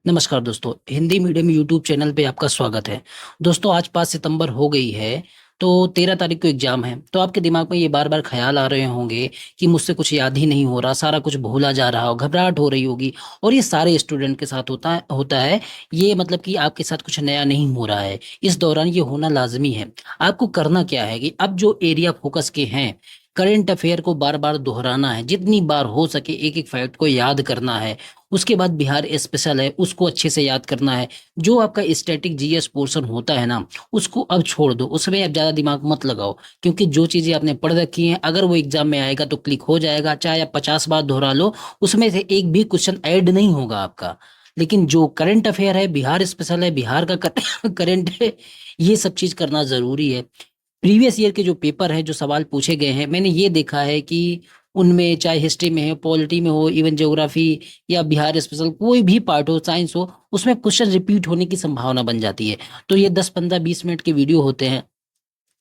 नमस्कार दोस्तों, Hindi medium YouTube channel पे आपका स्वागत है। दोस्तों, आज 5 सितंबर हो गई है, तो 13 तारीख को एग्जाम है। तो आपके दिमाग में ये बार बार ख्याल आ रहे होंगे कि मुझसे कुछ याद ही नहीं हो रहा, सारा कुछ भूला जा रहा हो, घबराहट हो रही होगी। और ये सारे स्टूडेंट के साथ होता है। ये मतलब कि आपके साथ कुछ नया नहीं हो रहा है, इस दौरान ये होना लाजमी है। आपको करना क्या है कि अब जो एरिया फोकस के हैं, करंट अफेयर को बार बार दोहराना है, जितनी बार हो सके एक एक फैक्ट को याद करना है। उसके बाद बिहार स्पेशल है, उसको अच्छे से याद करना है। जो आपका स्टैटिक जीएस पोर्शन होता है ना, उसको अब छोड़ दो, उसमें अब ज्यादा दिमाग मत लगाओ। क्योंकि जो चीजें आपने पढ़ रखी हैं, अगर वो एग्जाम में आएगा तो क्लिक हो जाएगा, चाहे आप 50 बार दोहरा लो, उसमें से एक भी क्वेश्चन ऐड नहीं होगा आपका। लेकिन जो करंट अफेयर है, बिहार स्पेशल है, बिहार का करंट है, ये सब चीज करना जरूरी है। प्रीवियस ईयर के जो पेपर है, जो सवाल पूछे गए हैं, मैंने ये देखा है कि उनमें चाहे हिस्ट्री में हो, पॉलिटी में हो, इवन ज्योग्राफी या बिहार स्पेशल कोई भी पार्ट हो, साइंस हो, उसमें क्वेश्चन रिपीट होने की संभावना बन जाती है। तो ये 10 15 20 मिनट के वीडियो होते हैं,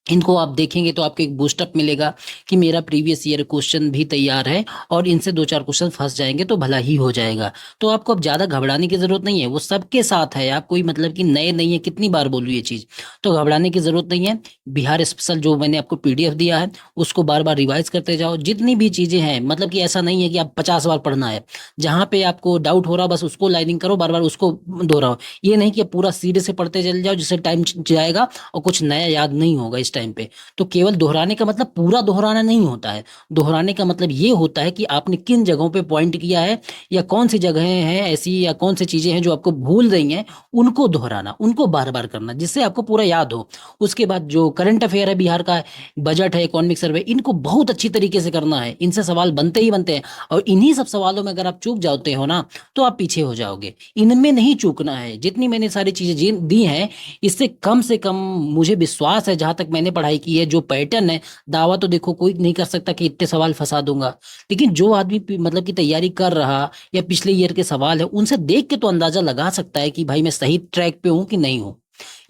इनको आप देखेंगे तो आपको एक बूस्टअप मिलेगा कि मेरा प्रीवियस ईयर क्वेश्चन भी तैयार है और इनसे दो चार क्वेश्चन फंस जाएंगे तो भला ही हो जाएगा। तो आपको अब ज्यादा घबराने की जरूरत नहीं है, वो सबके साथ है। आप कोई मतलब कि नए नहीं है, कितनी बार बोलूँ ये चीज। तो घबराने की जरूरत नहीं है। बिहार स्पेशल जो मैंने आपको पीडीएफ दिया है, उसको बार बार रिवाइज करते जाओ। जितनी भी चीजें हैं, मतलब कि ऐसा नहीं है कि आप 50 बार पढ़ना है। जहां पे आपको डाउट हो रहा, बस उसको लाइनिंग करो, बार बार उसको दोहराओ। ये नहीं कि आप पूरा सीधे से पढ़ते चले जाओ, जिससे टाइम जाएगा और कुछ नया याद नहीं होगा इस टाइम पे। तो केवल दोहराने का मतलब पूरा दोहराना नहीं होता है। दोहराने का मतलब ये होता है कि आपने किन जगहों पे पॉइंट किया है, या कौन सी जगहें हैं ऐसी, या कौन सी चीजें हैं जो आपको भूल रही हैं, उनको दोहराना, उनको बार बार करना, जिससे आपको पूरा याद हो। उसके बाद जो करंट अफेयर है, बिहार का बजट है, इकोनॉमिक सर्वे, इनको बहुत अच्छी तरीके से करना है। इनसे सवाल बनते ही बनते हैं, और इन्हीं सब सवालों में अगर आप चूक जाते हो ना, तो आप पीछे हो जाओगे। इनमें नहीं चूकना है। जितनी मैंने सारी चीजें दी हैं, इससे कम से कम मुझे विश्वास है, जहां तक मैंने पढ़ाई की है, जो पैटर्न है, दावा तो देखो कोई नहीं कर सकता कि इतने सवाल फंसा दूंगा। लेकिन जो आदमी मतलब की तैयारी कर रहा, या पिछले ईयर के सवाल है, उनसे देख के तो अंदाजा लगा सकता है कि भाई मैं सही ट्रैक पे हूं कि नहीं हूं।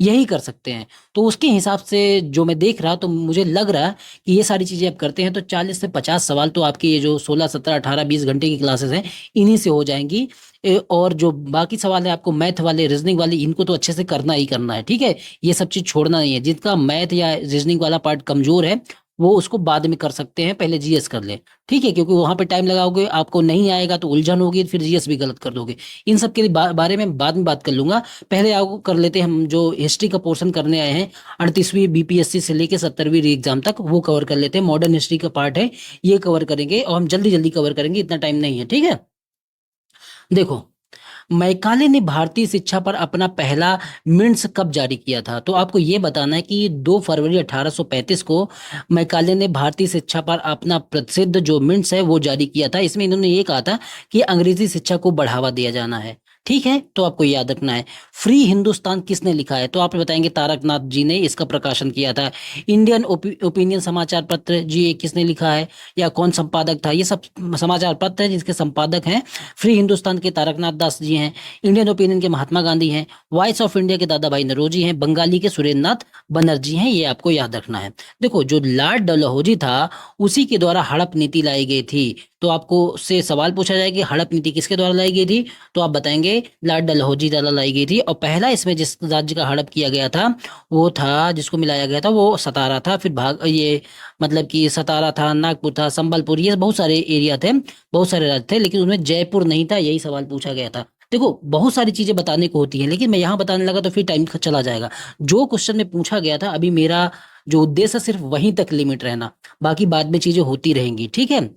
यही कर सकते हैं। तो उसके हिसाब से जो मैं देख रहा, तो मुझे लग रहा है कि ये सारी चीजें आप करते हैं तो 40 से 50 सवाल तो आपकी ये जो 16 17 18 20 घंटे की क्लासेस हैं, इन्हीं से हो जाएंगी। और जो बाकी सवाल है आपको मैथ वाले, रीजनिंग वाले, इनको तो अच्छे से करना ही करना है, ठीक है। ये सब चीज छोड़ना नहीं है। जिनका मैथ या रीजनिंग वाला पार्ट कमजोर है, वो उसको बाद में कर सकते हैं, पहले जीएस कर ले, ठीक है। क्योंकि वहां पे टाइम लगाओगे, आपको नहीं आएगा तो उलझन होगी, फिर जीएस भी गलत कर दोगे। इन सब के बारे में बाद में बात कर लूंगा। पहले आपको कर लेते हैं, हम जो हिस्ट्री का पोर्शन करने आए हैं, 38वीं बीपीएससी से लेके 70वीं एग्जाम तक, वो कवर कर लेते हैं। मॉडर्न हिस्ट्री का पार्ट है, ये कवर करेंगे, और हम जल्दी जल्दी कवर करेंगे, इतना टाइम नहीं है, ठीक है। देखो, मैकाले ने भारतीय शिक्षा पर अपना पहला मिन्स कब जारी किया था? तो आपको ये बताना है कि 2 फरवरी 1835 को मैकाले ने भारतीय शिक्षा पर अपना प्रसिद्ध जो मिन्स है वो जारी किया था। इसमें इन्होंने ये कहा था कि अंग्रेजी शिक्षा को बढ़ावा दिया जाना है, ठीक है। तो आपको याद रखना है। फ्री हिंदुस्तान किसने लिखा है? तो आप बताएंगे तारकनाथ जी ने इसका प्रकाशन किया था। इंडियन ओपिनियन समाचार पत्र जी, ये किसने लिखा है, या कौन संपादक था? ये सब समाचार पत्र हैं जिसके संपादक हैं फ्री हिंदुस्तान के तारकनाथ दास जी हैं, इंडियन ओपिनियन के महात्मा गांधी हैं, वॉइस ऑफ इंडिया के दादा भाई नौरोजी हैं, बंगाली के सुरेंद्र नाथ बनर्जी हैं। ये आपको याद रखना है। देखो, जो लॉर्ड डलहौजी था, उसी के द्वारा हड़प नीति लाई गई थी। तो आपको से सवाल पूछा जाए कि हड़प नीति किसके द्वारा लाई गई थी, तो आप बताएंगे लॉर्ड डलहौजी द्वारा लाई गई थी। और पहला इसमें जिस राज्य का हड़प किया गया था, वो था, जिसको मिलाया गया था, वो सतारा था। फिर भाग ये मतलब कि सतारा था, नागपुर था, संबलपुर, ये बहुत सारे एरिया थे, बहुत सारे राज्य थे, लेकिन उसमें जयपुर नहीं था। यही सवाल पूछा गया था। देखो, बहुत सारी चीजें बताने को होती हैं, लेकिन मैं यहाँ बताने लगा तो फिर टाइम चला जाएगा। जो क्वेश्चन में पूछा गया था, अभी मेरा जो उद्देश्य है सिर्फ वहीं तक लिमिट रहना, बाकी बाद में चीजें होती रहेंगी, ठीक है।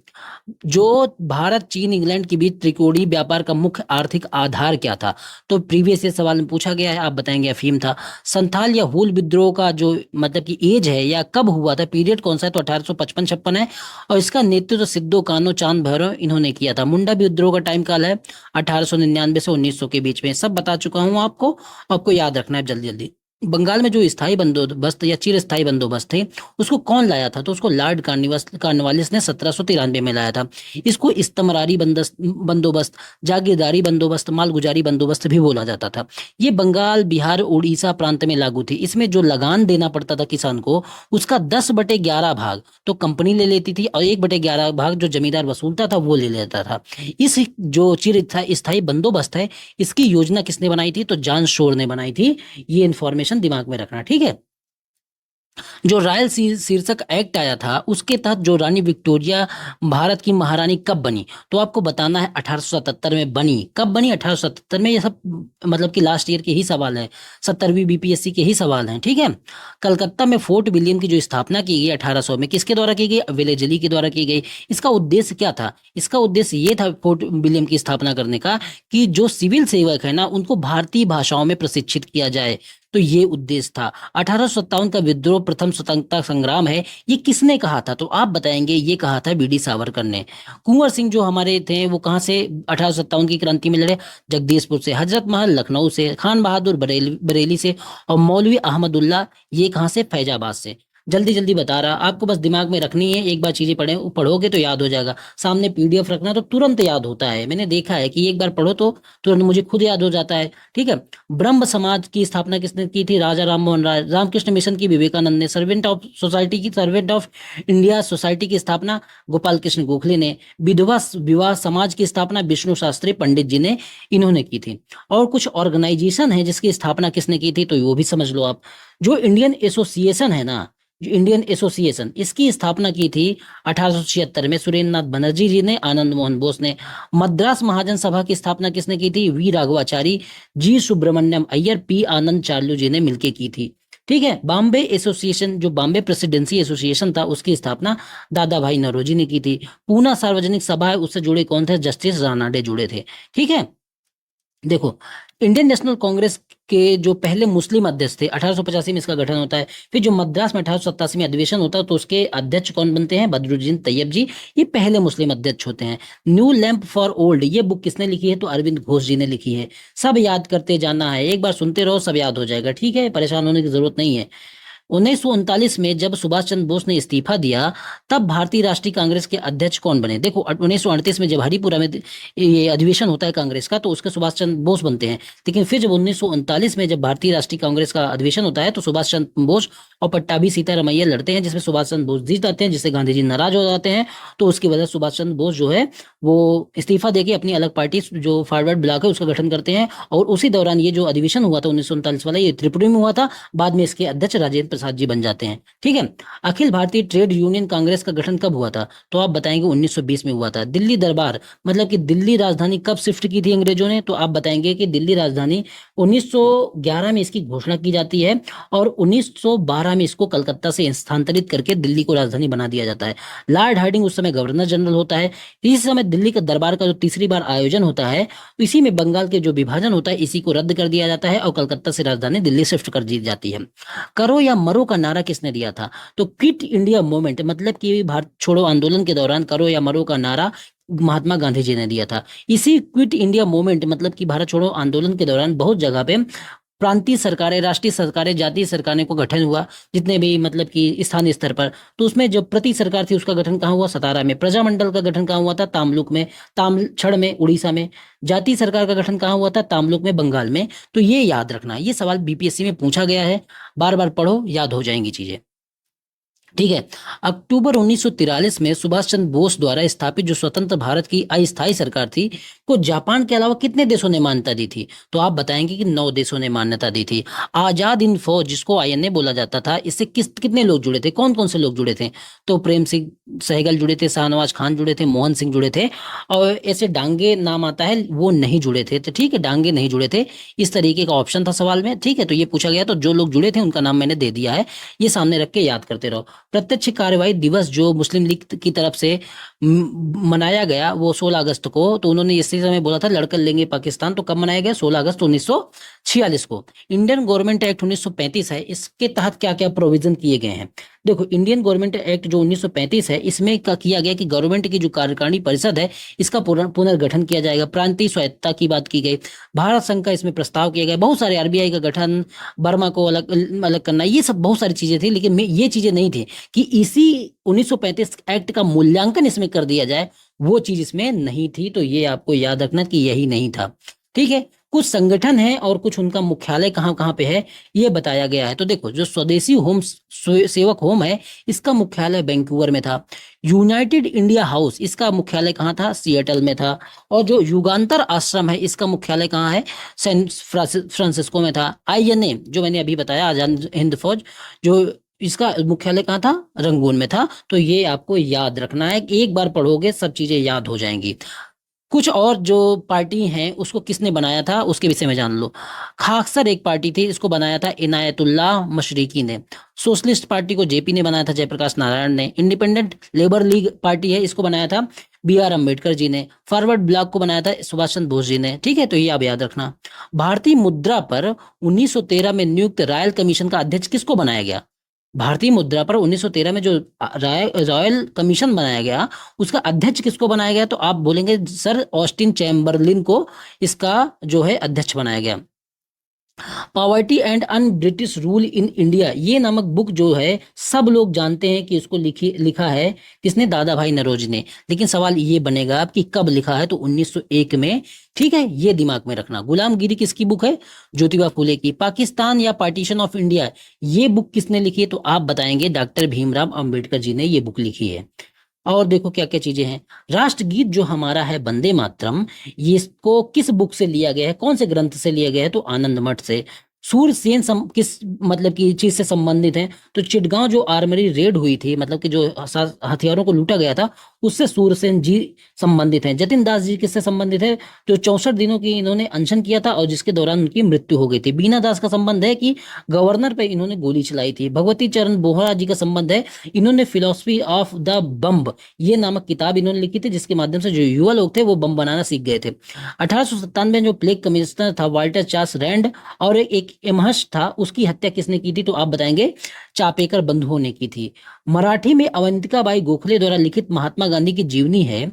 जो भारत चीन इंग्लैंड के बीच त्रिकोणीय व्यापार का मुख्य आर्थिक आधार क्या था? तो प्रीवियस ईयर सवाल में पूछा गया है, आप बताएंगे अफीम था। संथाल या हूल विद्रोह का जो मतलब कि एज है, या कब हुआ था, पीरियड कौन सा है? तो 1855-56 है। और इसका नेतृत्व सिद्धो कान्हो चांद भैरव इन्होंने किया था। मुंडा विद्रोह का टाइम काल है 1899 से 1900 के बीच में। सब बता चुका हूं आपको, आपको याद रखना है जल्दी जल्दी। बंगाल में जो स्थायी बंदोबस्त या चिरस्थायी बंदोबस्त थे, उसको कौन लाया था? तो उसको लॉर्ड कार्नवालिस ने 1793 में लाया था। इसको इस्तमरारी बंदोबस्त, जागीरदारी बंदोबस्त, मालगुजारी बंदोबस्त भी बोला जाता था। ये बंगाल, बिहार, उड़ीसा प्रांत में लागू थी। इसमें जो लगान देना पड़ता था किसान को, उसका 10/11 भाग तो कंपनी ले लेती थी, और 1/11 भाग जो जमींदार वसूलता था वो ले लेता था। इस जो स्थायी बंदोबस्त है, इसकी योजना किसने बनाई थी? तो जॉन शोर ने बनाई थी। ये इन्फॉर्मेशन दिमाग में रखना, ठीक है। जो रॉयल शीर्षक एक्ट आया था, उसके तहत जो रानी विक्टोरिया भारत की महारानी कब बनी? तो आपको बताना है 1877 में बनी। कब बनी? 1877 में। ये सब मतलब कि लास्ट ईयर के ही सवाल है, 70वीं बीपीएससी के ही सवाल हैं, ठीक है। कलकत्ता में फोर्ट विलियम की जो स्थापना की गई 1800 में, किसके द्वारा की गई? वेलेजली के द्वारा की गई। इसका उद्देश्य क्या था? इसका उद्देश्य ये था फोर्ट विलियम की स्थापना करने का कि जो सिविल सेवक है ना, उनको भारतीय भाषाओं में प्रशिक्षित किया जाए। तो ये उद्देश्य था। 1857 का विद्रोह, प्रथम स्वतंत्रता संग्राम है, ये किसने कहा था? तो आप बताएंगे ये कहा था बीडी सावरकर ने। कुंवर सिंह जो हमारे थे, वो कहाँ से 1857 की क्रांति में लड़े? जगदीशपुर से। हजरत महल लखनऊ से। खान बहादुर बरेली से। और मौलवी अहमदुल्ला, ये कहाँ से? फैजाबाद से। जल्दी जल्दी बता रहा, आपको बस दिमाग में रखनी है। एक बार चीजें पढ़ोगे तो याद हो जाएगा। सामने पीडीएफ रखना तो तुरंत याद होता है। मैंने देखा है कि एक बार पढ़ो तो तुरंत मुझे खुद याद हो जाता है, ठीक है। ब्रह्म समाज की स्थापना किसने की थी? राजा राम मोहन राय। रामकृष्ण मिशन की विवेकानंद ने। सर्वेंट ऑफ इंडिया सोसाइटी की स्थापना गोपाल कृष्ण गोखले ने। विधवा विवाह समाज की स्थापना विष्णु शास्त्री पंडित जी ने, इन्होंने की थी। और कुछ ऑर्गेनाइजेशन है जिसकी स्थापना किसने की थी, तो वो भी समझ लो आप। जो इंडियन एसोसिएशन है ना, जो इंडियन एसोसिएशन, इसकी स्थापना की थी 1876 में सुरेंद्र नाथ बनर्जी जी ने, आनंद मोहन बोस ने। मद्रास महाजन सभा की स्थापना किसने की थी? V Raghavachari, G Subramaniam Iyer, P Anand Charlu ji ने मिलकर की थी, ठीक है। बॉम्बे एसोसिएशन, जो बॉम्बे प्रेसिडेंसी एसोसिएशन था, उसकी स्थापना दादा भाई नौरोजी ने की थी। पूना सार्वजनिक सभा है, उससे जुड़े कौन थे? जस्टिस रानाडे जुड़े थे, ठीक है। देखो, इंडियन नेशनल कांग्रेस के जो पहले मुस्लिम अध्यक्ष थे, 1885 में इसका गठन होता है। फिर जो मद्रास में 1887 में अधिवेशन होता है, तो उसके अध्यक्ष कौन बनते हैं? बदरुद्दीन तैयब जी। ये पहले मुस्लिम अध्यक्ष होते हैं। न्यू लैंप फॉर ओल्ड, ये बुक किसने लिखी है? तो अरविंद घोष जी ने लिखी है। सब याद करते जाना है, एक बार सुनते रहो, सब याद हो जाएगा, ठीक है, परेशान होने की जरूरत नहीं है। 1939 में जब सुभाष चंद्र बोस ने इस्तीफा दिया, तब भारतीय राष्ट्रीय कांग्रेस के अध्यक्ष कौन बने? देखो, 1938 में जब हरिपुरा में ये अधिवेशन होता है कांग्रेस का, तो उसके सुभाष चंद्र बोस बनते हैं। लेकिन फिर जब 1939 में जब भारतीय राष्ट्रीय कांग्रेस का अधिवेशन होता है, तो सुभाष चंद्र बोस और पट्टाभी सीतारामैया लड़ते हैं, जिसमें सुभाष चंद्र बोस जीत जाते हैं, जिससे गांधी जी नाराज हो जाते हैं। तो उसकी वजह से सुभाष चंद्र बोस जो है वो इस्तीफा देके अपनी अलग पार्टी, जो फॉरवर्ड ब्लॉक है, उसका गठन करते हैं। और उसी दौरान ये जो अधिवेशन हुआ था 1939 वाला, ये त्रिपुरा में हुआ था। बाद में इसके अध्यक्ष राजेंद्र प्रसाद जी बन जाते हैं, ठीक है। अखिल भारतीय ट्रेड यूनियन कांग्रेस का गठन कब हुआ था? तो आप बताएंगे 1920 में हुआ था। दिल्ली दरबार, मतलब कि दिल्ली राजधानी कब शिफ्ट की थी अंग्रेजों ने? तो आप बताएंगे कि दिल्ली राजधानी 1911 में इसकी घोषणा की जाती है, और 1912 में इसको कलकत्ता से स्थानांतरित करके दिल्ली को राजधानी बना दिया जाता है। लॉर्ड हार्डिंग उस समय गवर्नर जनरल होता है। इस समय दिल्ली का दरबार का जो तीसरी बार आयोजन होता है, इसी में बंगाल के जो विभाजन होता है, इसी को रद्द कर दिया जाता है, और कलकत्ता से राजधानी दिल्ली शिफ्ट कर दी जाती है। करो या मरो का नारा किसने दिया था? तो क्विट इंडिया मूवमेंट, मतलब कि भारत छोड़ो आंदोलन के दौरान करो या मरो का नारा महात्मा गांधी जी ने दिया था। इसी क्विट इंडिया मूवमेंट, मतलब कि भारत छोड़ो आंदोलन के दौरान बहुत जगह पे प्रांतीय सरकारें, राष्ट्रीय सरकारें, जातीय सरकारें को गठन हुआ, जितने भी मतलब कि स्थानीय स्तर पर। तो उसमें जो प्रति सरकार थी, उसका गठन कहाँ हुआ? सतारा में। प्रजामंडल का गठन कहाँ हुआ था? तामलुक में। तामछड़ में, उड़ीसा में। जातीय सरकार का गठन कहाँ हुआ था? तामलुक में, बंगाल में। तो ये याद रखना, ये सवाल बीपीएससी में पूछा गया है। बार बार पढ़ो, याद हो जाएंगी चीजें, ठीक है। अक्टूबर 1943 में सुभाष चंद्र बोस द्वारा स्थापित जो स्वतंत्र भारत की अस्थायी सरकार थी, को जापान के अलावा कितने देशों ने मान्यता दी थी? तो आप बताएंगे कि 9 देशों ने मान्यता दी थी। आजाद हिंद फौज, जिसको आईएनए बोला जाता था, इससे कितने लोग जुड़े थे? कौन कौन से लोग जुड़े थे? तो प्रेम सिंह सहगल जुड़े थे, शाहनवाज खान जुड़े थे, मोहन सिंह जुड़े थे, और ऐसे डांगे नाम आता है, वो नहीं जुड़े थे। तो ठीक है, डांगे नहीं जुड़े थे। इस तरीके का ऑप्शन था सवाल में, ठीक है। तो ये पूछा गया, तो जो लोग जुड़े थे उनका नाम मैंने दे दिया है, ये सामने रख के याद करते रहो। प्रत्यक्ष कार्यवाही दिवस जो मुस्लिम लीग की तरफ से मनाया गया, वो 16 अगस्त को। तो उन्होंने इसी समय बोला था लड़कर लेंगे पाकिस्तान। तो कब मनाया गया? 16 अगस्त 1946 को। इंडियन गवर्नमेंट एक्ट 1935 है, इसके तहत क्या क्या प्रोविजन किए गए हैं? देखो, इंडियन गवर्नमेंट एक्ट जो 1935 है, इसमें का किया गया कि गवर्नमेंट की जो कार्यकारिणी परिषद है, इसका पुनर्गठन किया जाएगा। प्रांतीय स्वायत्तता की बात की गई, भारत संघ का इसमें प्रस्ताव किया गया, बहुत सारे, आरबीआई का गठन, बर्मा को अलग अलग करना, ये सब बहुत सारी चीजें थी। लेकिन ये चीजें नहीं थी कि इसी 1935 एक्ट का मूल्यांकन इसमें कर दिया जाए, वो चीज इसमें नहीं थी। तो ये आपको याद रखना कि यही नहीं था। ठीक है, कुछ संगठन है और कुछ उनका मुख्यालय कहाँ कहाँ पे है, ये बताया गया है। तो देखो, जो स्वदेशी होम सेवक होम है, इसका मुख्यालय वैंकूवर में था। यूनाइटेड इंडिया हाउस, इसका मुख्यालय कहाँ था, सिएटल में था। और जो युगांतर आश्रम है, इसका मुख्यालय कहाँ है, सैन फ्रांसिस्को में था। आईएनए जो मैंने अभी बताया, आजाद हिंद फौज, जो इसका मुख्यालय कहाँ था, रंगून में था। तो ये आपको याद रखना है, एक बार पढ़ोगे सब चीजें याद हो जाएंगी। कुछ और जो पार्टी हैं, उसको किसने बनाया था, उसके विषय में जान लो। खाकसर एक पार्टी थी, इसको बनाया था इनायतुल्लाह मशरिकी ने। सोशलिस्ट पार्टी को जेपी ने बनाया था, जयप्रकाश नारायण ने। इंडिपेंडेंट लेबर लीग पार्टी है, इसको बनाया था बी आर अम्बेडकर जी ने। फॉरवर्ड ब्लॉक को बनाया था सुभाष चंद्र बोस जी ने। ठीक है, तो ये आप याद रखना। भारतीय मुद्रा पर 1913 में नियुक्त रॉयल कमीशन का अध्यक्ष किसको बनाया गया। भारतीय मुद्रा पर 1913 में जो रॉयल कमीशन बनाया गया, उसका अध्यक्ष किसको बनाया गया, तो आप बोलेंगे सर ऑस्टिन चैम्बरलिन को इसका जो है अध्यक्ष बनाया गया। Poverty and un British rule in India, ये नामक बुक जो है, सब लोग जानते हैं कि इसको लिखा है किसने, दादा भाई नौरोजी ने। लेकिन सवाल ये बनेगा कि कब लिखा है, तो 1901 में। ठीक है, ये दिमाग में रखना। गुलामगिरी किसकी बुक है, ज्योतिबा फुले की। पाकिस्तान या पार्टीशन ऑफ इंडिया, ये बुक किसने लिखी है, तो आप बताएंगे डॉक्टर भीमराव अंबेडकर जी ने ये बुक लिखी है। और देखो क्या क्या चीजें हैं। राष्ट्रगीत जो हमारा है, वंदे मातरम, ये इसको किस बुक से लिया गया है, कौन से ग्रंथ से लिया गया है, तो आनंद मठ से। सूरसेन किस मतलब की चीज से संबंधित है, तो चिटगांव जो आर्मरी रेड हुई थी, मतलब कि जो हथियारों को लूटा गया था, उससे सूरसेन जी संबंधित हैं। जतिन दास जी किससे संबंधित है, जो 64 दिनों की इन्होंने अनशन किया था और जिसके दौरान उनकी मृत्यु हो गई थी। बीना दास का संबंध है कि गवर्नर पे इन्होंने गोली चलाई थी। भगवती चरण बोहरा जी का संबंध है, इन्होंने फिलोसफी ऑफ द बम्ब ये नामक किताब इन्होंने लिखी थी, जिसके माध्यम से जो युवा लोग थे वो बम बनाना सीख गए थे। 1897 में जो प्लेग कमिश्नर था वाल्टर चार्ल्स रैंड, और एक एमहर्स्ट था, उसकी हत्या किसने की थी, तो आप बताएंगे चापेकर बंधुओं ने की थी। मराठी में अवंतिका बाई गोखले द्वारा लिखित महात्मा गांधी की जीवनी है,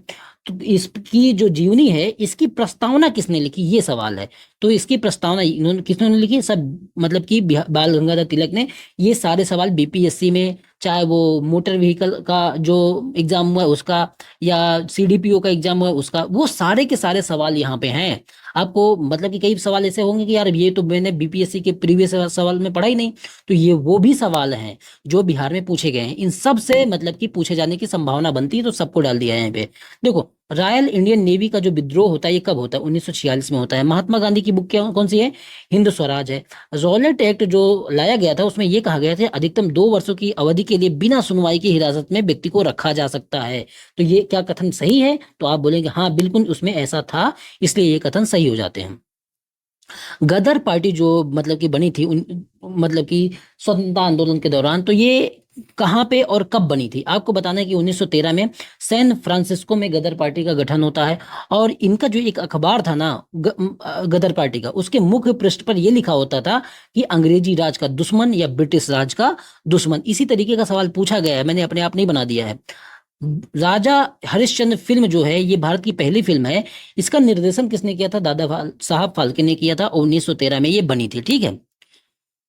तो इसकी जो जीवनी है, इसकी प्रस्तावना किसने लिखी, ये सवाल है। तो इसकी प्रस्तावना इन्होंने किसने लिखी, सब मतलब कि बाल गंगाधर तिलक ने। ये सारे सवाल बीपीएससी में, चाहे वो मोटर व्हीकल का जो एग्जाम हुआ है उसका, या सीडीपीओ का एग्जाम हुआ है उसका, वो सारे के सारे सवाल यहाँ पे हैं। आपको मतलब कि कई सवाल ऐसे होंगे कि यार ये तो मैंने बीपीएससी के प्रीवियस सवाल में पढ़ा ही नहीं, तो ये वो भी सवाल हैं जो बिहार में पूछे गए हैं। इन सब से मतलब कि पूछे जाने की संभावना बनती है, तो सबको डाल दिया है यहाँ पे। देखो, रॉयल इंडियन नेवी का जो विद्रोह होता है, ये कब होता है, 1946 में होता है। महात्मा गांधी की बुक कौन सी है, हिंद स्वराज है। रॉलेट एक्ट जो लाया गया था, उसमें यह कहा गया था अधिकतम 2 वर्षों की अवधि के लिए बिना सुनवाई की हिरासत में व्यक्ति को रखा जा सकता है। तो ये क्या कथन सही है, तो आप बोलेंगे हाँ बिल्कुल उसमें ऐसा था, इसलिए ये कथन सही हो जाते हैं। गदर पार्टी जो मतलब कि बनी थी मतलब कि स्वतंत्रता आंदोलन के दौरान, तो ये कहाँ पे और कब बनी थी, आपको बताना है कि 1913 में सैन फ्रांसिस्को में गदर पार्टी का गठन होता है। और इनका जो एक अखबार था ना, गदर पार्टी का, उसके मुख्य पृष्ठ पर यह लिखा होता था कि अंग्रेजी राज का दुश्मन या ब्रिटिश राज का दुश्मन। इसी तरीके का सवाल पूछा गया है, मैंने अपने आप नहीं बना दिया है। राजा हरिश्चंद्र फिल्म जो है, ये भारत की पहली फिल्म है। इसका निर्देशन किसने किया था, दादा साहब फाल्के ने किया था, 1913 में ये बनी थी। ठीक है,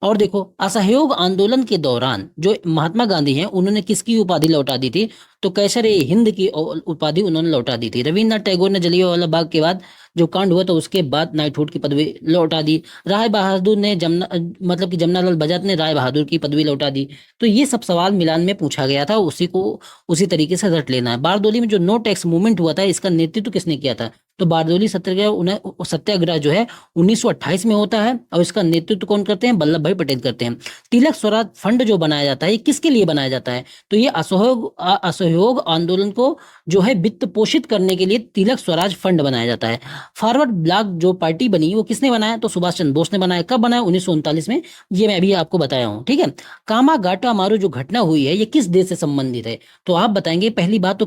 और देखो, असहयोग आंदोलन के दौरान जो महात्मा गांधी हैं, उन्होंने किसकी उपाधि लौटा दी थी, तो कैसर ए हिंद की उपाधि उन्होंने लौटा दी थी। रविन्द्रनाथ टैगोर ने जलियांवाला बाग के बाद जो कांड हुआ, तो उसके बाद नाइटहुड की पदवी लौटा दी। राय बहादुर ने मतलब कि जमनालाल बजाज ने राय बहादुर की पदवी लौटा दी। तो ये सब सवाल मिलान में पूछा गया था, उसी को उसी तरीके से रट लेना है। बारदोली में जो नो टैक्स मूवमेंट हुआ था, इसका नेतृत्व किसने किया था, तो बारदोली सत्याग्रह जो है 1928 में होता है, और इसका नेतृत्व कौन करते हैं, वल्लभ भाई पटेल करते हैं। तिलक स्वराज फंड जो बनाया जाता है, ये किसके लिए बनाया जाता है, तो ये असहयोग आंदोलन को जो है वित्त पोषित करने के लिए तिलक स्वराज फंड बनाया जाता है। फॉरवर्ड ब्लॉक जो पार्टी बनी, वो किसने बनाया, तो सुभाष चंद्र बोस ने बनाया। कब बनाया, 1939 में। ये मैं अभी आपको बताया हूँ। ठीक है, कामागाटा मारू जो घटना हुई है, ये किस देश से संबंधित है, तो आप बताएंगे पहली बात तो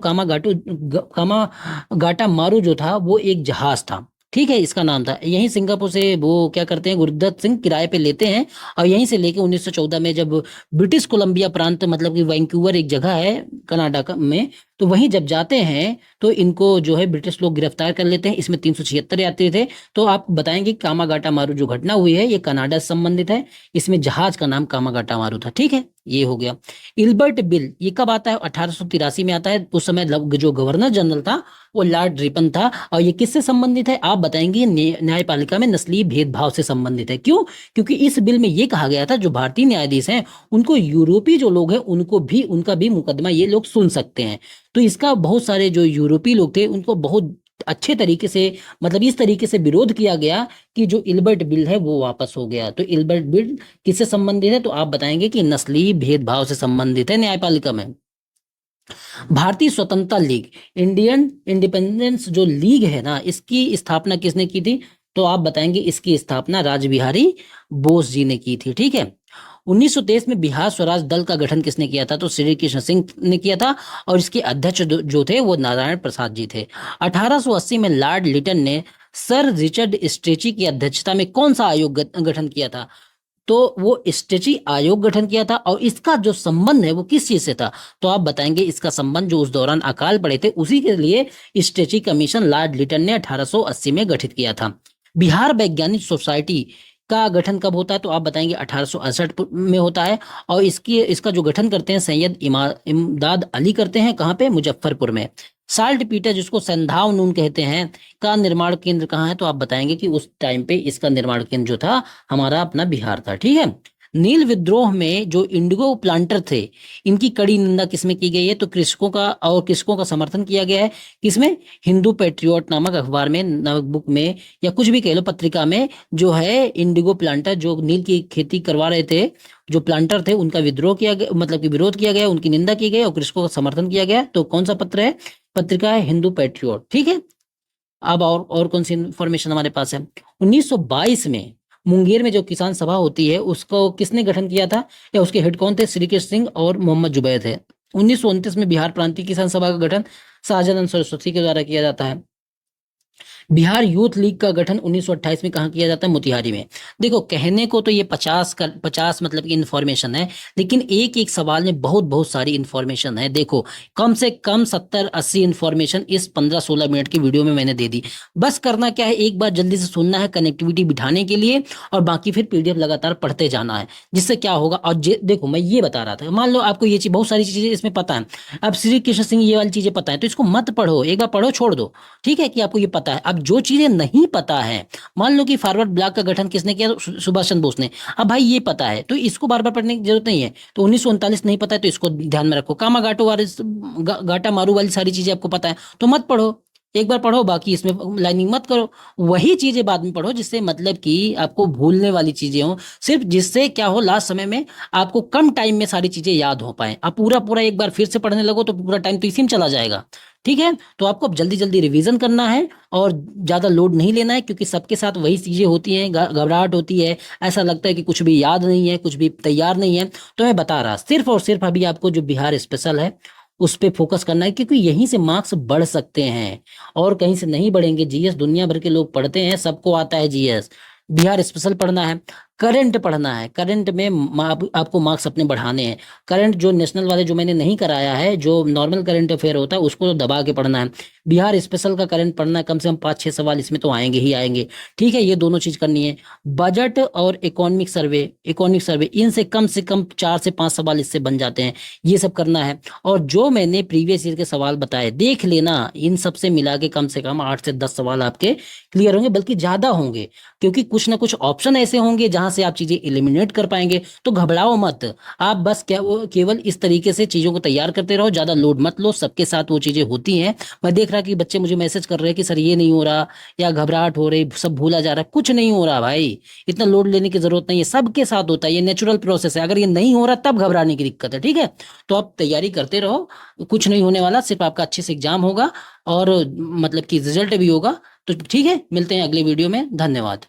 कामागाटा मारू जो था, वो एक जहाज था। ठीक है, इसका नाम था। यहीं सिंगापुर से वो क्या करते हैं, गुरदत्त सिंह किराए पे लेते हैं और यहीं से लेके 1914 में जब ब्रिटिश कोलंबिया प्रांत, मतलब कि वैंकूवर एक जगह है कनाडा का में, तो वहीं जब जाते हैं तो इनको जो है ब्रिटिश लोग गिरफ्तार कर लेते हैं। इसमें 376 यात्री थे। तो आप बताएंगे कामागाटा मारू जो घटना हुई है ये कनाडा से संबंधित है। इसमें जहाज का नाम कामागाटा मारू था। ठीक है, ये हो गया। इल्बर्ट बिल ये कब आता है? 1883 में आता है। उस समय जो गवर्नर जनरल था वो लॉर्ड रिपन था। और ये किससे संबंधित है आप बताएंगे? न्यायपालिका में नस्लीय भेदभाव से संबंधित है। क्यों? क्योंकि इस बिल में ये कहा गया था जो भारतीय न्यायाधीश हैं उनको यूरोपीय जो लोग हैं उनको भी, उनका भी मुकदमा ये लोग सुन सकते हैं। तो इसका बहुत सारे जो यूरोपीय लोग थे उनको बहुत अच्छे तरीके से, मतलब इस तरीके से विरोध किया गया कि जो इल्बर्ट बिल है वो वापस हो गया। तो इल्बर्ट बिल किससे संबंधित है? तो आप बताएंगे कि नस्लीय भेदभाव से संबंधित है न्यायपालिका में। भारतीय स्वतंत्रता लीग, इंडियन इंडिपेंडेंस जो लीग है ना, इसकी स्थापना किसने की थी? तो आप बताएंगे इसकी स्थापना रासबिहारी बोस जी ने की थी। ठीक है। 1923 में बिहार स्वराज दल का गठन किसने किया था? तो श्री कृष्ण सिंह ने किया था और इसके अध्यक्ष जो थे वो नारायण प्रसाद जी थे। 1880 में लॉर्ड लिटन ने सर रिचर्ड स्ट्रेची की अध्यक्षता में कौन सा आयोग गठन किया था? तो वो स्ट्रेची आयोग गठन किया था। और इसका जो संबंध है वो किस चीज से था? तो आप बताएंगे इसका संबंध जो उस दौरान अकाल पड़े थे उसी के लिए स्ट्रेची कमीशन लॉर्ड लिटन ने 1880 में गठित किया था। बिहार वैज्ञानिक सोसाइटी का गठन कब होता है? तो आप बताएंगे 1868 में होता है। और इसका जो गठन करते हैं सैयद इमदाद अली करते हैं। कहाँ पे? मुजफ्फरपुर में। साल्ट पीटर जिसको संधाव नून कहते हैं का निर्माण केंद्र कहाँ है? तो आप बताएंगे कि उस टाइम पे इसका निर्माण केंद्र जो था हमारा अपना बिहार था। ठीक है। नील विद्रोह में जो इंडिगो प्लांटर थे इनकी कड़ी निंदा किसमें की गई है? तो कृषकों का समर्थन किया गया है। किसमें? हिंदू पैट्रियोट नामक अखबार में, नोटबुक में, या कुछ भी कह लो पत्रिका में, जो है इंडिगो प्लांटर जो नील की खेती करवा रहे थे, जो प्लांटर थे, उनका विद्रोह किया गया, मतलब कि विरोध किया गया, उनकी निंदा की गई और कृषकों का समर्थन किया गया। तो कौन सा पत्र है? पत्रिका है हिंदू पैट्रियोट। ठीक है। अब और कौन सी इंफॉर्मेशन हमारे पास है? 1922 में मुंगेर में जो किसान सभा होती है उसको किसने गठन किया था, या उसके हेड कौन थे? श्री कृष्ण सिंह और मोहम्मद जुबैर थे। 1929 में बिहार प्रांतीय किसान सभा का गठन शाहजानंद सरस्वती के द्वारा किया जाता है। बिहार यूथ लीग का गठन 1928 में कहाँ किया जाता है? मोतिहारी में। देखो, कहने को तो ये 50 मतलब की इन्फॉर्मेशन है, लेकिन एक एक सवाल में बहुत बहुत सारी इन्फॉर्मेशन है। देखो, कम से कम 70-80 इन्फॉर्मेशन इस 15-16 मिनट की वीडियो में मैंने दे दी। बस करना क्या है, एक बार जल्दी से सुनना है कनेक्टिविटी बिठाने के लिए, और बाकी फिर पीडीएफ लगातार पढ़ते जाना है। जिससे क्या होगा, और देखो मैं ये बता रहा था, मान लो आपको ये चीज, बहुत सारी चीजें इसमें पता है। अब श्री कृष्ण सिंह ये वाली चीजें पता है तो इसको मत पढ़ो, एक बार पढ़ो छोड़ दो। ठीक है कि आपको ये पता है। अब जो चीजें नहीं पता है, मान लो कि फॉरवर्ड ब्लॉक का गठन किसने किया? तो सुभाष चंद्र बोस ने। अब भाई ये पता है तो इसको बार बार पढ़ने की जरूरत नहीं है। तो 1939 नहीं पता है तो इसको ध्यान में रखो। कामा गाटो वाले गाटा मारू वाली सारी चीजें आपको पता है तो मत पढ़ो, एक बार पढ़ो, बाकी इसमें लाइनिंग मत करो। वही चीजें बाद में पढ़ो जिससे मतलब कि आपको भूलने वाली चीजें हो, सिर्फ जिससे क्या हो, लास्ट समय में आपको कम टाइम में सारी चीजें याद हो पाए। आप पूरा पूरा एक बार फिर से पढ़ने लगो तो पूरा टाइम तो इसी में चला जाएगा। ठीक है। तो आपको अब जल्दी जल्दी रिवीजन करना है और ज्यादा लोड नहीं लेना है, क्योंकि सबके साथ वही चीजें होती हैं, घबराहट होती है, ऐसा लगता है कि कुछ भी याद नहीं है, कुछ भी तैयार नहीं है। तो मैं बता रहा, सिर्फ और सिर्फ अभी आपको जो बिहार स्पेशल है उस पे फोकस करना है, क्योंकि यहीं से मार्क्स बढ़ सकते हैं और कहीं से नहीं बढ़ेंगे। जीएस दुनिया भर के लोग पढ़ते हैं, सबको आता है जीएस। बिहार स्पेशल पढ़ना है, करंट पढ़ना है। करंट में आपको मार्क्स अपने बढ़ाने हैं। करंट जो नेशनल वाले जो मैंने नहीं कराया है, जो नॉर्मल करंट अफेयर होता है उसको तो दबा के पढ़ना है। बिहार स्पेशल का करंट पढ़ना है, कम से कम 5-6 सवाल इसमें तो आएंगे ही आएंगे। ठीक है, ये दोनों चीज करनी है। बजट और इकोनॉमिक सर्वे इनसे कम 4 से 5 सवाल इससे बन जाते हैं, ये सब करना है। और जो मैंने प्रीवियस ईयर के सवाल बताए देख लेना, इन सब से कम 8 से 10 सवाल आपके क्लियर होंगे, बल्कि ज्यादा होंगे, क्योंकि कुछ ना कुछ ऑप्शन ऐसे होंगे जहां से आप चीजें एलिमिनेट कर पाएंगे। तो घबराओ मत, आप बस क्या वो केवल इस तरीके से चीजों को तैयार करते रहो, ज्यादा लोड मत लो। सबके साथ वो चीजें होती हैं। मैं देख रहा कि बच्चे मुझे मैसेज कर रहे हैं कि सर ये नहीं हो रहा, या घबराहट हो रही, सब भूला जा रहा है। कुछ नहीं हो रहा भाई, इतना लोड लेने की जरूरत नहीं है, सबके साथ होता है, ये नेचुरल प्रोसेस है। अगर ये नहीं हो रहा तब घबराने की दिक्कत है। ठीक है, तो आप तैयारी करते रहो, कुछ नहीं होने वाला, सिर्फ आपका अच्छे से एग्जाम होगा और मतलब कि रिजल्ट भी होगा। तो ठीक है, मिलते हैं अगले वीडियो में। धन्यवाद।